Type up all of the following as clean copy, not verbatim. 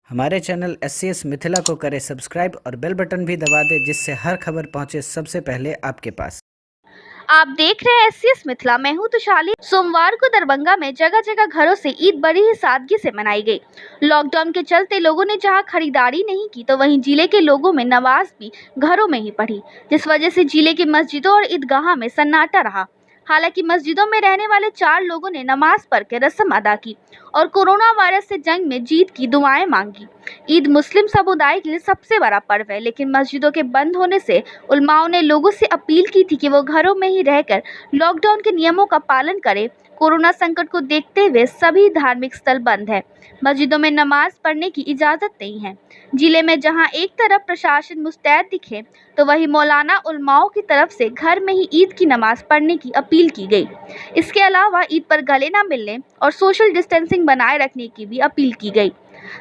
हमारे channel SCS Mithila को करें सब्सक्राइब और बेल बटन भी दबा दें, जिससे हर खबर पहुंचे सबसे पहले आपके पास। आप देख रहे हैं एससीएस मिथिला। मैं हूं तुषाली। सोमवार को दरभंगा में जगह जगह घरों से ईद बड़ी ही सादगी से मनाई गई। लॉकडाउन के चलते लोगों ने जहां खरीदारी नहीं की, तो वहीं जिले के लोगों में नमाज भी घरों में ही पढ़ी, जिस वजह से जिले की मस्जिदों और ईदगाह में सन्नाटा रहा। हालांकि मस्जिदों में रहने वाले 4 लोगों ने नमाज पढ़ के रस्म अदा की और कोरोना वायरस से जंग में जीत की दुआएं मांगी। ईद मुस्लिम समुदाय के लिए सबसे बड़ा पर्व है, लेकिन मस्जिदों के बंद होने से उलमाओं ने लोगों से अपील की थी कि वो घरों में ही रहकर लॉकडाउन के नियमों का पालन करें। कोरोना संकट को देखते हुए सभी धार्मिक स्थल बंद है। मस्जिदों में नमाज पढ़ने की इजाज़त नहीं है। जिले में जहां एक तरफ प्रशासन मुस्तैद दिखे, तो वहीं मौलाना उलमाओं की तरफ से घर में ही ईद की नमाज पढ़ने की अपील की गई। इसके अलावा ईद पर गले न मिलने और सोशल डिस्टेंसिंग बनाए रखने की भी अपील की गई।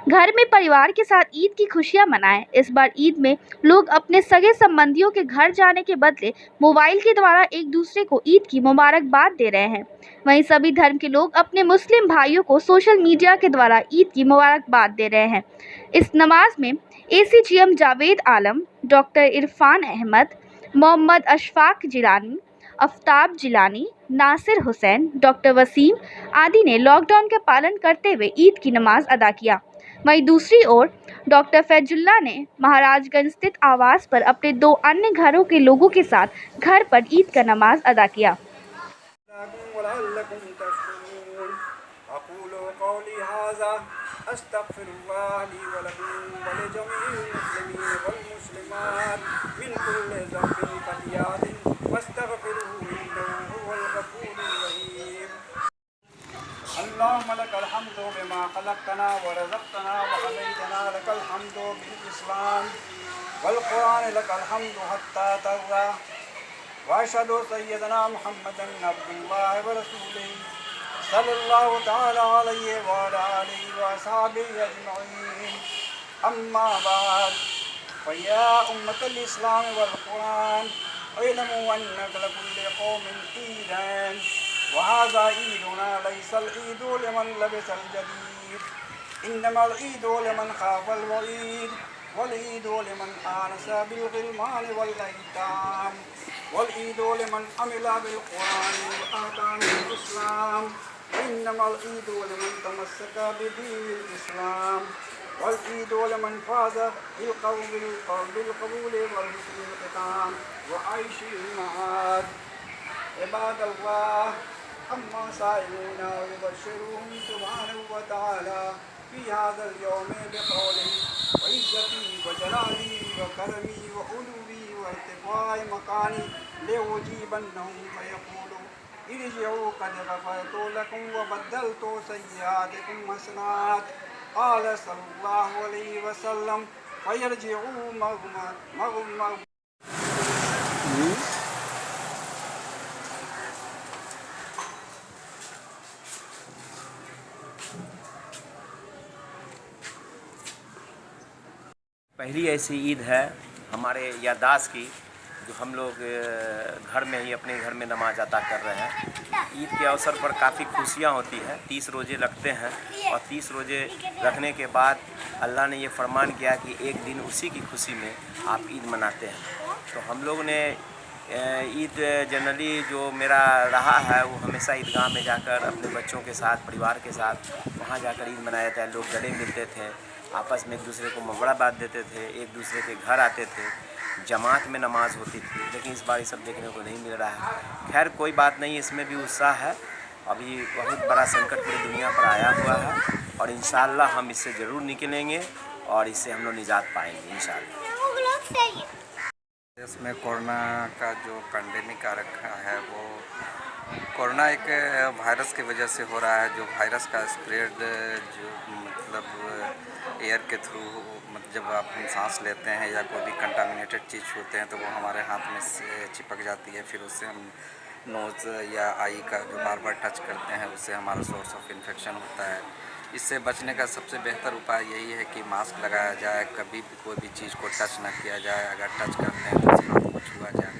घर में परिवार के साथ ईद की खुशियां मनाएं। इस बार ईद में लोग अपने सगे संबंधियों के घर जाने के बदले मोबाइल के द्वारा एक दूसरे को ईद की मुबारकबाद दे रहे हैं। वहीं सभी धर्म के लोग अपने मुस्लिम भाइयों को सोशल मीडिया के द्वारा ईद की मुबारकबाद दे रहे हैं। इस नमाज में ACGM Javed Alam, doctor Irfan Ahmad, Mohammad Ashfaq Jilani, Aftab Jilani, Nasir Hussain, doctor Wasim आदि ने लॉकडाउन का पालन करते हुए ईद की नमाज अदा किया। वहीं दूसरी ओर डॉक्टर फैजुल्ला ने महाराजगंज स्थित आवास पर अपने 2 अन्य घरों के लोगों के साथ घर पर ईद का नमाज अदा किया। अल्लाहुम्मा लकल हम्दु बिमा खलक़तना व रज़क़तना व हदैतना, लकल हम्दु बिल इस्लाम वल कुरान, लकल हम्दु हत्ता तर्रा, व अशहदु सय्यदना मुहम्मदन अब्दुल्लाहि व रसूलिही सल्लल्लाहु तआला अलैहि व अला आलिहि व असहाबिहि अजमईन। अम्मा बाद, फया उम्मतल इस्लाम वल कुरान, इल्मु अन्ना लिकुल्लि कौमिन ईदन वहाज़ा ईदुना लैसल ईदु लिमन लबिसल जदीद, इन्नमल ईदु लिमन खाफल वईद, वल ईदु लिमन आनसा बिल गिलमान वल अयताम, वल ईदु लिमन अमिला बिल कुरान व अहकामिल इस्लाम, इन्नमल ईदु लिमन तमस्सका बिदीनिल इस्लाम, वल ईदु लिमन फाज़ा बिल कबूल वल हुस्निल ख़िताम व आइशिल मआद। इबादल्लाह, अम्मा साइलूना युबश्शिरुहुम सुब्हानहु व तआला फी हाज़ल यौम बिक़ौलिही व इज़्ज़ती व जलाली व करमी व उलूवी व इर्तिफ़ाइ मकानी लियुजीबन्नहुम फ़यक़ूलू इरजिऊ क़द ग़फ़रतु लकुम व बद्दलतु सय्यिआतिकुम हसनात। क़ाल सल्लल्लाहु अलैहि वसल्लम फ़यरजिऊ मग़फ़ूरन। पहली ऐसी ईद है हमारे यादाश्त की, जो हम लोग घर में ही अपने घर में नमाज अदा कर रहे हैं। ईद के अवसर पर काफ़ी खुशियाँ होती हैं। 30 रोज़े रखते हैं और 30 रोज़े रखने के बाद अल्लाह ने ये फरमान किया कि एक दिन उसी की खुशी में आप ईद मनाते हैं। तो हम लोग ने ईद जनरली जो मेरा रहा है वो हमेशा ईदगाह में जाकर अपने बच्चों के साथ, परिवार के साथ वहाँ जाकर ईद मनाया जाता है। लोग गले मिलते थे, आपस में एक दूसरे को मुबारकबाद देते थे, एक दूसरे के घर आते थे, जमात में नमाज होती थी। लेकिन इस बार ये सब देखने को नहीं मिल रहा है। खैर कोई बात नहीं, इसमें भी उत्साह है। अभी बहुत बड़ा संकट पूरी दुनिया पर आया हुआ है और इंशाअल्लाह हम इससे ज़रूर निकलेंगे और इससे हम लोग निजात पाएंगे इंशाअल्लाह। इसमें कोरोना का जो पैंडेमिक आ रखा है, वो कोरोना एक वायरस की वजह से हो रहा है। जो वायरस का स्प्रेड जो मतलब एयर के थ्रू, मतलब जब आप सांस लेते हैं या कोई भी कंटामिनेटेड चीज़ छूते हैं तो वो हमारे हाथ में से चिपक जाती है। फिर उससे हम नोज़ या आई का जो बार बार टच करते हैं, उससे हमारा सोर्स ऑफ इन्फेक्शन होता है। इससे बचने का सबसे बेहतर उपाय यही है कि मास्क लगाया जाए, कभी भी कोई भी चीज़ को टच ना किया जाए, अगर टच करते हैं तो उस हाथ को छुआ जाए।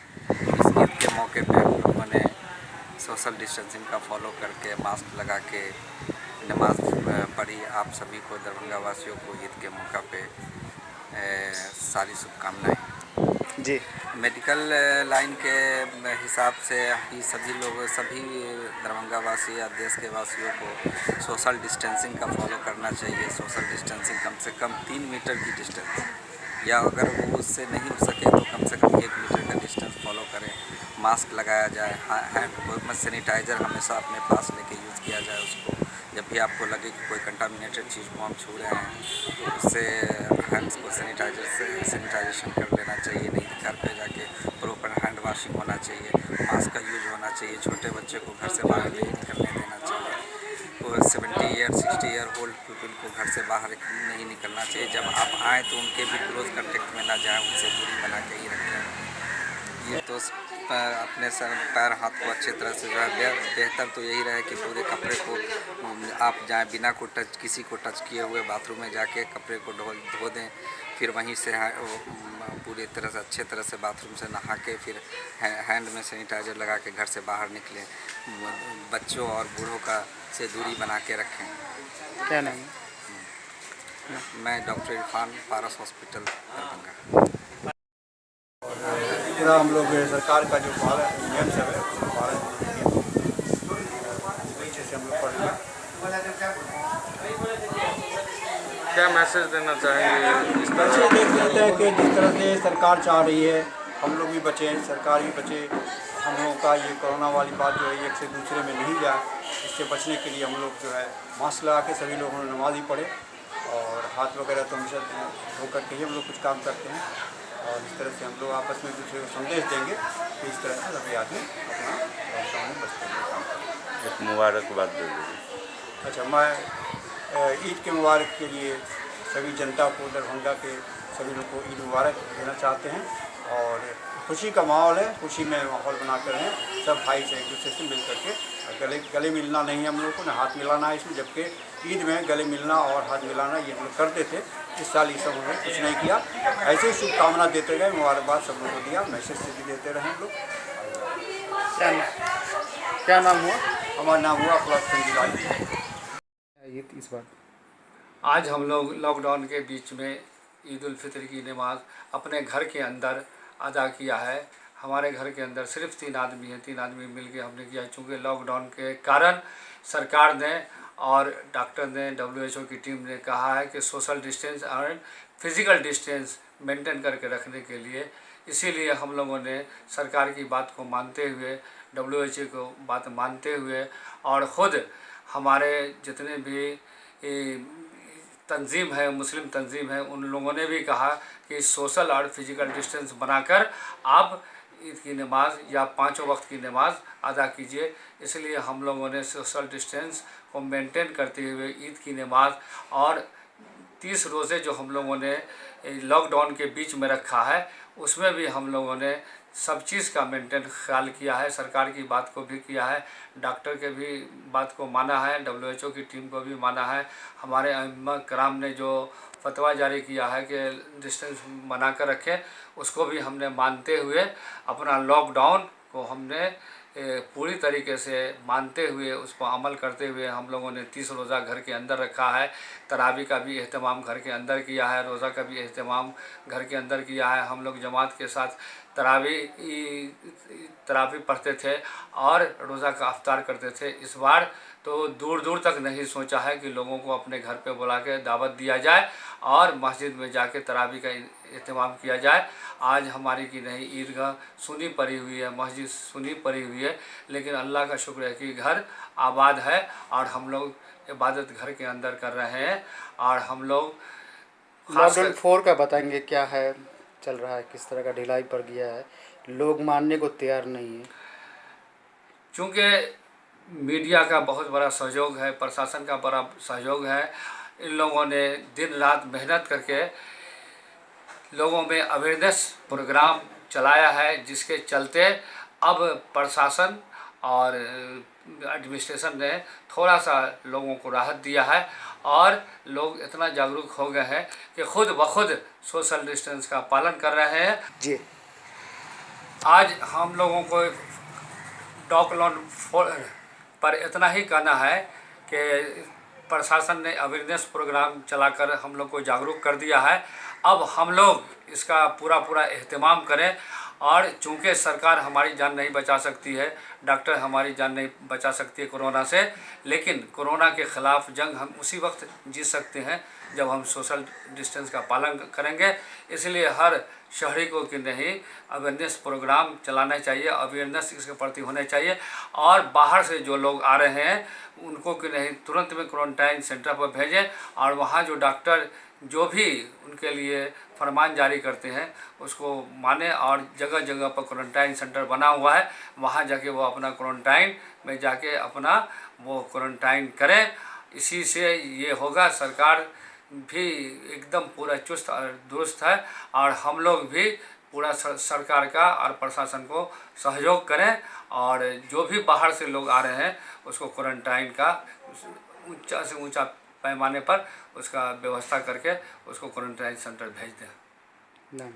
इस ईद के मौके पर हम लोगों ने सोशल डिस्टेंसिंग का फॉलो करके मास्क लगा के नमाज पढ़ी। आप सभी को, दरभंगा वासियों को ईद के मौका पे सारी शुभकामनाएं जी। मेडिकल लाइन के हिसाब से ही सभी दरभंगा वासी या देश के वासियों को सोशल डिस्टेंसिंग का फॉलो करना चाहिए। सोशल डिस्टेंसिंग कम से कम 3 मीटर की डिस्टेंस, या अगर वो उससे नहीं हो सके तो कम से कम 1 मीटर का डिस्टेंस फॉलो करें। मास्क लगाया जाए, हैंड में सैनिटाइज़र हमेशा अपने पास लेके यूज़ किया जाए। उसको जब भी आपको लगे कि कोई कंटामिनेटेड चीज़ को हम छू रहे हैं तो उससे हैंड्स को सैनिटाइजेशन कर लेना चाहिए। नहीं, घर पे जाके प्रॉपर हैंड वॉशिंग होना चाहिए। मास्क का यूज होना चाहिए। छोटे बच्चे को घर से बाहर नहीं निकलने देना चाहिए। और 70 ईयर 60 ईयर ओल्ड पीपल को घर से बाहर नहीं निकलना चाहिए। जब आप आएँ तो उनके भी क्लोज कंटेक्ट में ना जाएं, उनसे दूरी बना के ही रखें। ये तो अपने सर पैर हाथ को अच्छी तरह से जो है, बेहतर तो यही रहे कि पूरे कपड़े को आप जाएँ बिना किसी को टच किए हुए बाथरूम में जाके कपड़े को धो दें। फिर वहीं से पूरी तरह से अच्छे तरह से बाथरूम से नहा के फिर हैंड में सैनिटाइज़र लगा के घर से बाहर निकलें। बच्चों और बूढ़ों का से दूरी बना के रखें। क्या नाम है? मैं डॉक्टर इरफान, पारस हॉस्पिटल दरभंगा। पूरा हम लोग सरकार का जो नियम सब है उसका पालन से हम लोग पढ़ रहे हैं। क्या मैसेज देना चाहेंगे इस बच्चे देख लेते हैं कि जिस तरह से सरकार चाह रही है हम लोग भी बचें, सरकार भी बचे। हम लोगों का ये कोरोना वाली बात जो है एक से दूसरे में नहीं जाए, इससे बचने के लिए हम लोग जो है मास्क लगा के सभी लोगों ने नमाज ही पढ़े और हाथ वगैरह तो हमेशा धो करके ही हम लोग कुछ काम करते हैं। और इस तरह से हम लोग आपस में दूसरे को संदेश देंगे कि इस तरह से सभी आदमी अपना लॉकडाउन में बचते हुए काम करें। एक मुबारकबाद दे दीजिए। अच्छा, मैं ईद के मुबारक के लिए सभी जनता को, दरभंगा के सभी लोग को ईद मुबारक देना चाहते हैं। और खुशी का माहौल है, खुशी में माहौल बनाकर रहें। सब भाई से एक दूसरे से मिल करके गले मिलना नहीं है हम लोग को, ना हाथ मिलाना है इसमें। जबकि ईद में गले मिलना और हाथ मिलाना ये हम लोग करते थे। इस साल ये सब उन्होंने कुछ नहीं किया। ऐसे ही शुभकामना देते गए, मुबारकबाद सब लोगों को दिया, मैसेज से भी देते रहे हम लोग। क्या नाम हुआ? हमारा नाम हुआ अखलाक संजीलाल। ये इस बार आज हम लोग लॉकडाउन के बीच में ईद उल फितर की नमाज़ अपने घर के अंदर अदा किया है। हमारे घर के अंदर सिर्फ 3 आदमी हैं, 3 आदमी मिलके हमने किया। चूँकि लॉकडाउन के कारण सरकार ने और डॉक्टर ने, WHO की टीम ने कहा है कि सोशल डिस्टेंस और फिज़िकल डिस्टेंस मेंटेन करके रखने के लिए, इसीलिए हम लोगों ने सरकार की बात को मानते हुए, WHO को बात मानते हुए और ख़ुद हमारे जितने भी तंजीम है, मुस्लिम तंजीम है, उन लोगों ने भी कहा कि सोशल और फिज़िकल डिस्टेंस बनाकर आप ईद की नमाज़ या 5 वक्त की नमाज़ अदा कीजिए। इसलिए हम लोगों ने सोशल डिस्टेंस को मेंटेन करते हुए ईद की नमाज़ और 30 रोज़े जो हम लोगों ने लॉकडाउन के बीच में रखा है उसमें भी हम लोगों ने सब चीज़ का मेंटेन ख्याल किया है। सरकार की बात को भी किया है, डॉक्टर के भी बात को माना है, WHO की टीम को भी माना है। हमारे अइम्मा कराम ने जो फतवा जारी किया है कि डिस्टेंस बना कर रखें, उसको भी हमने मानते हुए अपना लॉकडाउन को हमने पूरी तरीके से मानते हुए उस पर अमल करते हुए हम लोगों ने 30 रोज़ा घर के अंदर रखा है। तरावी का भी अहतमाम घर के अंदर किया है, रोज़ा का भी अहतमाम घर के अंदर किया है। हम लोग जमात के साथ तरावी पढ़ते थे और रोज़ा का अफ्तार करते थे। इस बार तो दूर दूर तक नहीं सोचा है कि लोगों को अपने घर पे बुला के दावत दिया जाए और मस्जिद में जाके तरावी का एहतमाम किया जाए। आज हमारी की नहीं ईदगाह सुनी पड़ी हुई है, मस्जिद सुनी पड़ी हुई है, लेकिन अल्लाह का शुक्र है कि घर आबाद है और हम लोग इबादत घर के अंदर कर रहे हैं। और हम लोग लॉकडाउन 4 का बताएंगे क्या है, चल रहा है, किस तरह का ढिलाई पड़ गया है, लोग मानने को तैयार नहीं है। चूँकि मीडिया का बहुत बड़ा सहयोग है, प्रशासन का बड़ा सहयोग है, इन लोगों ने दिन रात मेहनत करके लोगों में अवेयरनेस प्रोग्राम चलाया है, जिसके चलते अब प्रशासन और एडमिनिस्ट्रेशन ने थोड़ा सा लोगों को राहत दिया है और लोग इतना जागरूक हो गए हैं कि खुद ब खुद सोशल डिस्टेंस का पालन कर रहे हैं। जी, आज हम लोगों को लॉकडाउन पर इतना ही कहना है कि प्रशासन ने अवेयरनेस प्रोग्राम चलाकर हम लोग को जागरूक कर दिया है। अब हम लोग इसका पूरा एहतमाम करें, और चूँकि सरकार हमारी जान नहीं बचा सकती है, डॉक्टर हमारी जान नहीं बचा सकती है कोरोना से, लेकिन कोरोना के ख़िलाफ़ जंग हम उसी वक्त जीत सकते हैं जब हम सोशल डिस्टेंस का पालन करेंगे। इसलिए हर शहरी को कि नहीं, अवेयरनेस प्रोग्राम चलाना चाहिए, अवेयरनेस इसके प्रति होने चाहिए, और बाहर से जो लोग आ रहे हैं उनको कि नहीं तुरंत में क्वारंटाइन सेंटर पर भेजें, और वहाँ जो डॉक्टर जो भी उनके लिए फरमान जारी करते हैं उसको माने, और जगह जगह पर क्वारंटाइन सेंटर बना हुआ है, वहाँ जाके वो अपना क्वारंटाइन में जाके अपना वो क्वारंटाइन करें। इसी से ये होगा। सरकार भी एकदम पूरा चुस्त और दुरुस्त है, और हम लोग भी पूरा सरकार का और प्रशासन को सहयोग करें, और जो भी बाहर से लोग आ रहे हैं उसको क्वारंटाइन का ऊंचा से ऊंचा पैमाने पर उसका व्यवस्था करके उसको क्वारंटाइन सेंटर भेज दें।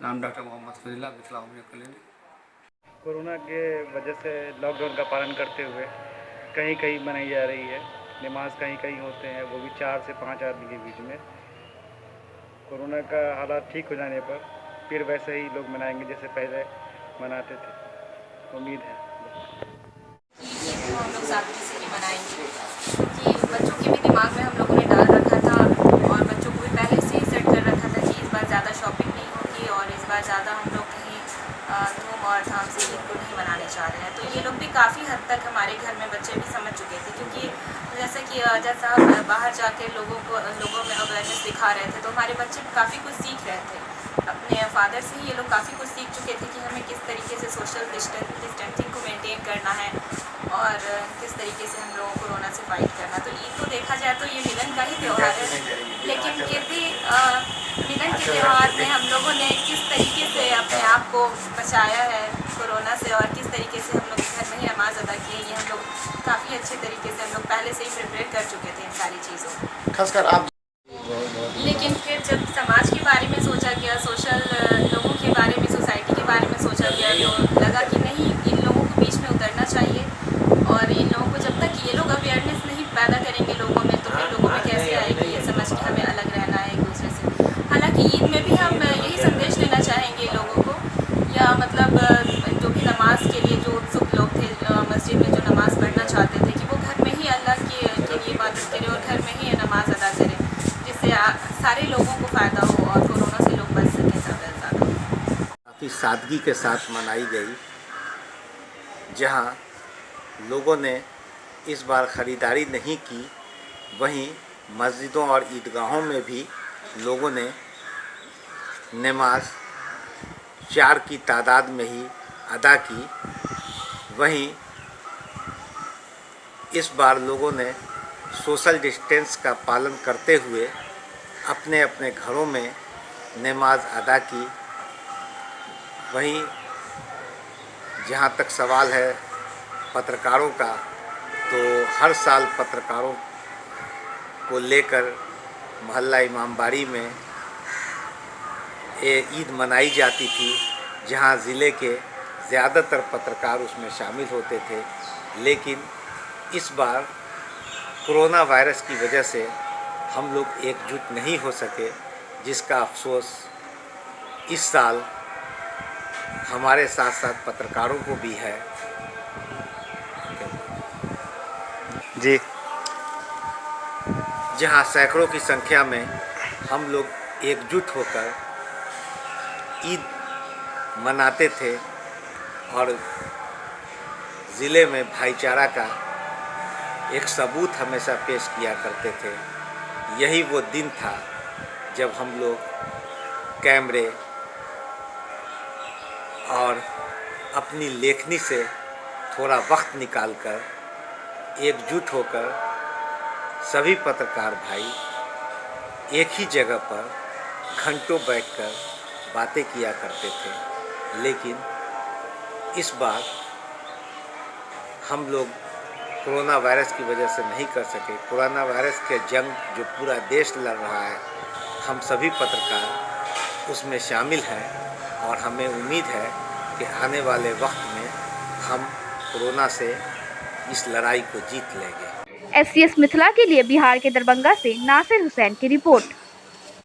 नाम doctor Mohammad Fazila, Mithila homeo clinic. Corona के वजह से लॉकडाउन का पालन करते हुए कहीं कहीं मनाई जा रही है। नमाज कहीं कहीं होते हैं, वो भी 4 से 5 आदमी के बीच में। कोरोना का हालात ठीक हो जाने पर फिर वैसे ही लोग मनाएंगे जैसे पहले मनाते थे, उम्मीद है। हम लोग सादगी से ही मनाएंगे, क्योंकि बच्चों के भी दिमाग में हम लोगों ने डाल रखा था, और बच्चों को भी पहले से ही सेट कर रखा था कि इस बार ज़्यादा शॉपिंग नहीं होगी, और इस बार ज़्यादा हम लोग कहीं धूम और धाम से ईद को नहीं मनाने चाह रहे हैं। तो ये लोग भी काफ़ी हद तक हमारे घर में बच्चे भी समझ चुके थे, क्योंकि जैसा हम बाहर जाके लोगों में अवेयरनेस दिखा रहे थे, तो हमारे बच्चे काफ़ी कुछ सीख रहे थे। अपने फादर से ही ये लोग काफ़ी कुछ सीख चुके थे कि हमें किस तरीके से सोशल डिस्टेंसिंग को मेंटेन करना है, और किस तरीके से हम लोगों को कोरोना से फाइट करना। तो ईद को देखा जाए तो ये मिलन का ही त्यौहार है, लेकिन फिर भी मिलन के त्यौहार में हम लोगों ने किस तरीके से अपने आप को बचाया है कोरोना से, और किस तरीके से हम लोग घर में ही नमाज अदा किए, ये हम लोग काफ़ी अच्छे तरीके से हम लोग पहले से ही प्रिपेयर कर चुके थे इन सारी चीज़ों को। खासकर आप लेकिन फिर जब समाज के बारे में सोचा गया, सोशल लोगों के बारे में, सोसाइटी के बारे में सोचा गया, तो लगा कि नहीं, इन लोगों को बीच में उतरना चाहिए, और इन लोगों को जब तक ये लोग अवेयरनेस नहीं पैदा करेंगे लोगों में, तो फिर लोगों में कैसे आएगी ये समझ के हमें अलग रहना है एक दूसरे से। हालांकि ईद में भी हम यही संदेश देना चाहेंगे लोगों को, या मतलब जो भी नमाज के लिए जो उत्सुक लोग थे, मस्जिद में जो नमाज़ पढ़ना चाहते थे, कि वो घर में ही अल्लाह के लिए इबादत करें और घर में ही नमाज अदा करें, जिससे सारे लोगों को फ़ायदा हो और कोरोना से लोग बच सकें ज़्यादा से ज़्यादा। काफ़ी सादगी के साथ मनाई गई, जहां लोगों ने इस बार ख़रीदारी नहीं की, वहीं मस्जिदों और ईदगाहों में भी लोगों ने नमाज 4 की तादाद में ही अदा की। वहीं इस बार लोगों ने सोशल डिस्टेंस का पालन करते हुए अपने अपने घरों में नमाज अदा की। वहीं जहाँ तक सवाल है पत्रकारों का, तो हर साल पत्रकारों को लेकर मोहल्ला इमामबाड़ी में ईद मनाई जाती थी, जहाँ ज़िले के ज़्यादातर पत्रकार उसमें शामिल होते थे। लेकिन इस बार कोरोना वायरस की वजह से हम लोग एकजुट नहीं हो सके, जिसका अफसोस इस साल हमारे साथ साथ पत्रकारों को भी है। जी, जहां सैकड़ों की संख्या में हम लोग एकजुट होकर ईद मनाते थे और ज़िले में भाईचारा का एक सबूत हमेशा पेश किया करते थे। यही वो दिन था जब हम लोग कैमरे और अपनी लेखनी से थोड़ा वक्त निकालकर एकजुट होकर सभी पत्रकार भाई एक ही जगह पर घंटों बैठकर बातें किया करते थे। लेकिन इस बार हम लोग कोरोना वायरस की वजह से नहीं कर सके। कोरोना वायरस के जंग जो पूरा देश लड़ रहा है, हम सभी पत्रकार उसमें शामिल हैं और हमें उम्मीद है कि आने वाले वक्त में हम कोरोना से इस लड़ाई को जीत लेंगे। SCS मिथिला के लिए बिहार के दरभंगा से नासिर हुसैन की रिपोर्ट।